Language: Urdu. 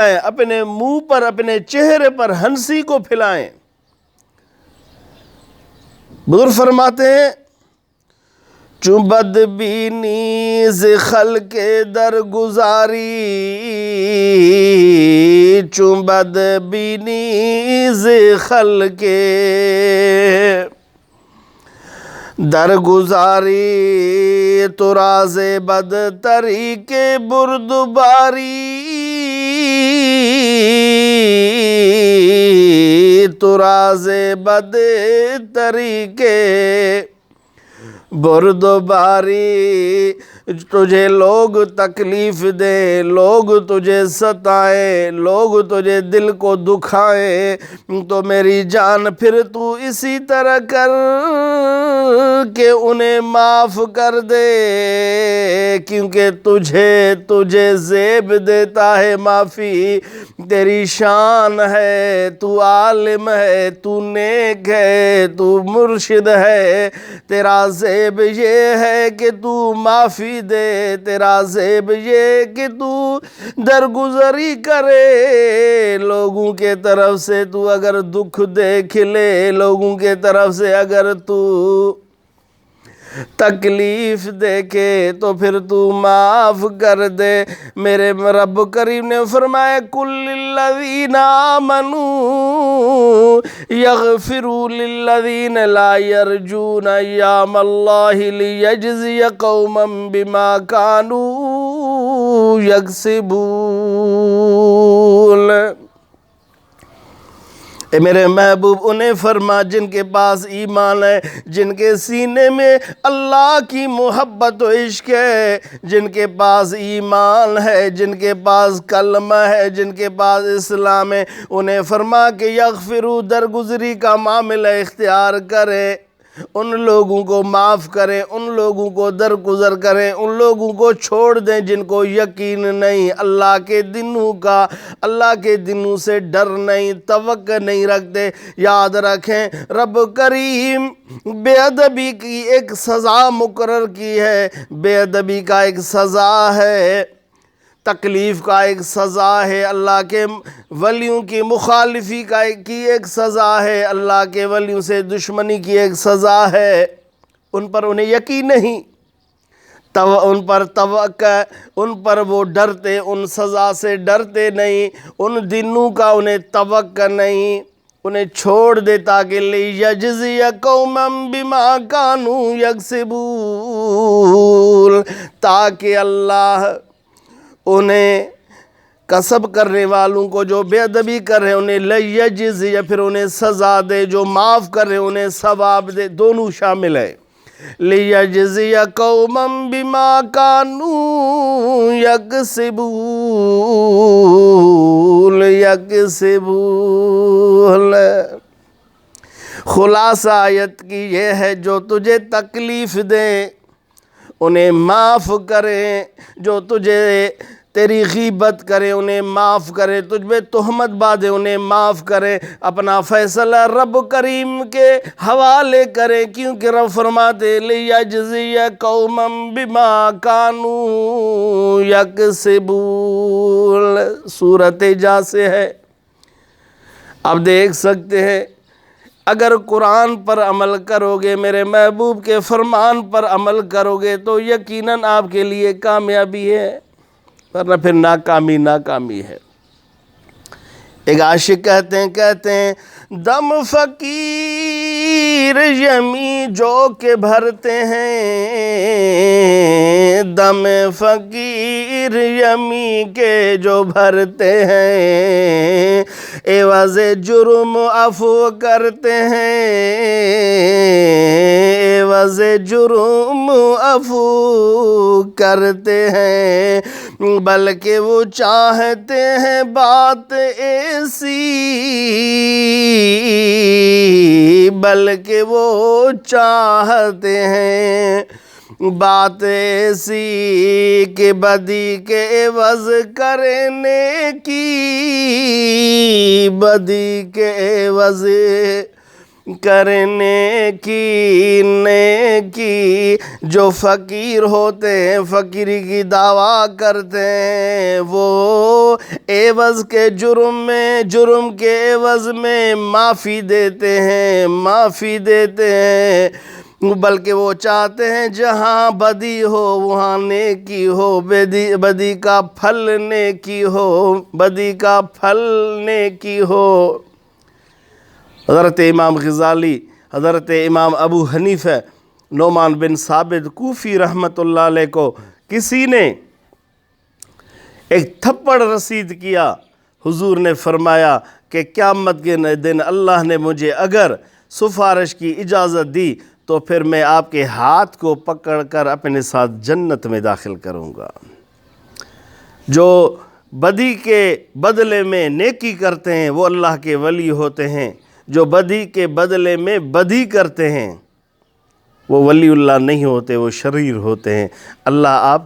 اپنے منہ پر اپنے چہرے پر ہنسی کو پھیلائیں۔ بزرگ فرماتے ہیں چون بدبینی ز خلق درگزاری، چون بدبینی ز خلق درگزاری، تو راز بدتری کے بردباری، تو راز بدتری کے بردباری، تجھے لوگ تکلیف دیں، لوگ تجھے ستائیں، لوگ تجھے دل کو دکھائیں، تو میری جان پھر تو اسی طرح کر کہ انہیں معاف کر دے، کیونکہ تجھے زیب دیتا ہے معافی، تیری شان ہے، تو عالم ہے، تو نیک ہے، تو مرشد ہے، تیرا زیب یہ ہے کہ تو معافی دے، تیرا زیب یہ کہ تو درگزری کرے، لوگوں کے طرف سے تو اگر دکھ دیکھ لے، لوگوں کے طرف سے اگر تو تکلیف دیکھے تو پھر تو معاف کر دے۔ میرے رب کریم نے فرمایا کل للذین آمنوا یغفروا للذین لا یرجون ایام اللہ لیجزی قوما بما کانوا یکسبون۔ اے میرے محبوب انہیں فرما جن کے پاس ایمان ہے، جن کے سینے میں اللہ کی محبت و عشق ہے، جن کے پاس ایمان ہے، جن کے پاس کلمہ ہے، جن کے پاس اسلام ہے، انہیں فرما کہ یغفرو درگزری کا معاملہ اختیار کرے، ان لوگوں کو معاف کریں، ان لوگوں کو درگزر کریں، ان لوگوں کو چھوڑ دیں جن کو یقین نہیں، اللہ کے دنوں کا، اللہ کے دنوں سے ڈر نہیں، توقع نہیں رکھتے۔ یاد رکھیں رب کریم بے ادبی کی ایک سزا مقرر کی ہے، بے ادبی کا ایک سزا ہے، تکلیف کا ایک سزا ہے، اللہ کے ولیوں کی مخالفی کی ایک سزا ہے، اللہ کے ولیوں سے دشمنی کی ایک سزا ہے۔ ان پر انہیں یقین نہیں، ان پر توقع، ان پر وہ ڈرتے، ان سزا سے ڈرتے نہیں، ان دنوں کا انہیں توقع نہیں، انہیں چھوڑ دے تاکہ لیجزی قوما بما کانوا یکسبون، تاکہ اللہ انہیں کسب کرنے والوں کو جو بے ادبی کر رہے ہیں انہیں لیجزی، یا پھر انہیں سزا دے، جو معاف کر رہے ہیں انہیں ثواب دے، دونوں شامل ہے۔ لیجزی قوما بما کانوا یکسبون، یکسبون۔ خلاصہ آیت کی یہ ہے جو تجھے تکلیف دیں انہیں معاف کریں، جو تجھے تیری غیبت کرے انہیں معاف کرے، تجھ میں تہمت باندھے انہیں معاف کرے، اپنا فیصلہ رب کریم کے حوالے کرے، کیونکہ رب فرماتے لیجزی قوما بما کانوا یکسبون۔ سورۃ جاثیہ ہے، آپ دیکھ سکتے ہیں اگر قرآن پر عمل کرو گے، میرے محبوب کے فرمان پر عمل کرو گے تو یقیناً آپ کے لیے کامیابی ہے، ورنہ پھر ناکامی ہے۔ ایک عاشق کہتے ہیں دم فقیر یمی جو کہ بھرتے ہیں، دم فقیر یمی کے جو بھرتے ہیں، عوض جرم عفو کرتے ہیں، عوض جرم عفو کرتے ہیں، بلکہ وہ چاہتے ہیں بات ایسی، بلکہ وہ چاہتے ہیں بات ایسی کہ بدی کے عوض کرنے کی، بدی کے عوض کرنے کی نیکی، جو فقیر ہوتے ہیں فقیری کی دعویٰ کرتے ہیں، وہ عوض کے جرم کے عوض میں معافی دیتے ہیں، بلکہ وہ چاہتے ہیں جہاں بدی ہو وہاں نیکی ہو، بدی کا پھل نیکی ہو۔ حضرت امام غزالی، حضرت امام ابو حنیفہ نعمان بن ثابت کوفی رحمۃ اللہ علیہ کو کسی نے ایک تھپڑ رسید کیا، حضور نے فرمایا کہ قیامت کے دن اللہ نے مجھے اگر سفارش کی اجازت دی تو پھر میں آپ کے ہاتھ کو پکڑ کر اپنے ساتھ جنت میں داخل کروں گا۔ جو بدی کے بدلے میں نیکی کرتے ہیں وہ اللہ کے ولی ہوتے ہیں، جو بدی کے بدلے میں بدی کرتے ہیں وہ ولی اللہ نہیں ہوتے، وہ شریر ہوتے ہیں۔ اللہ آپ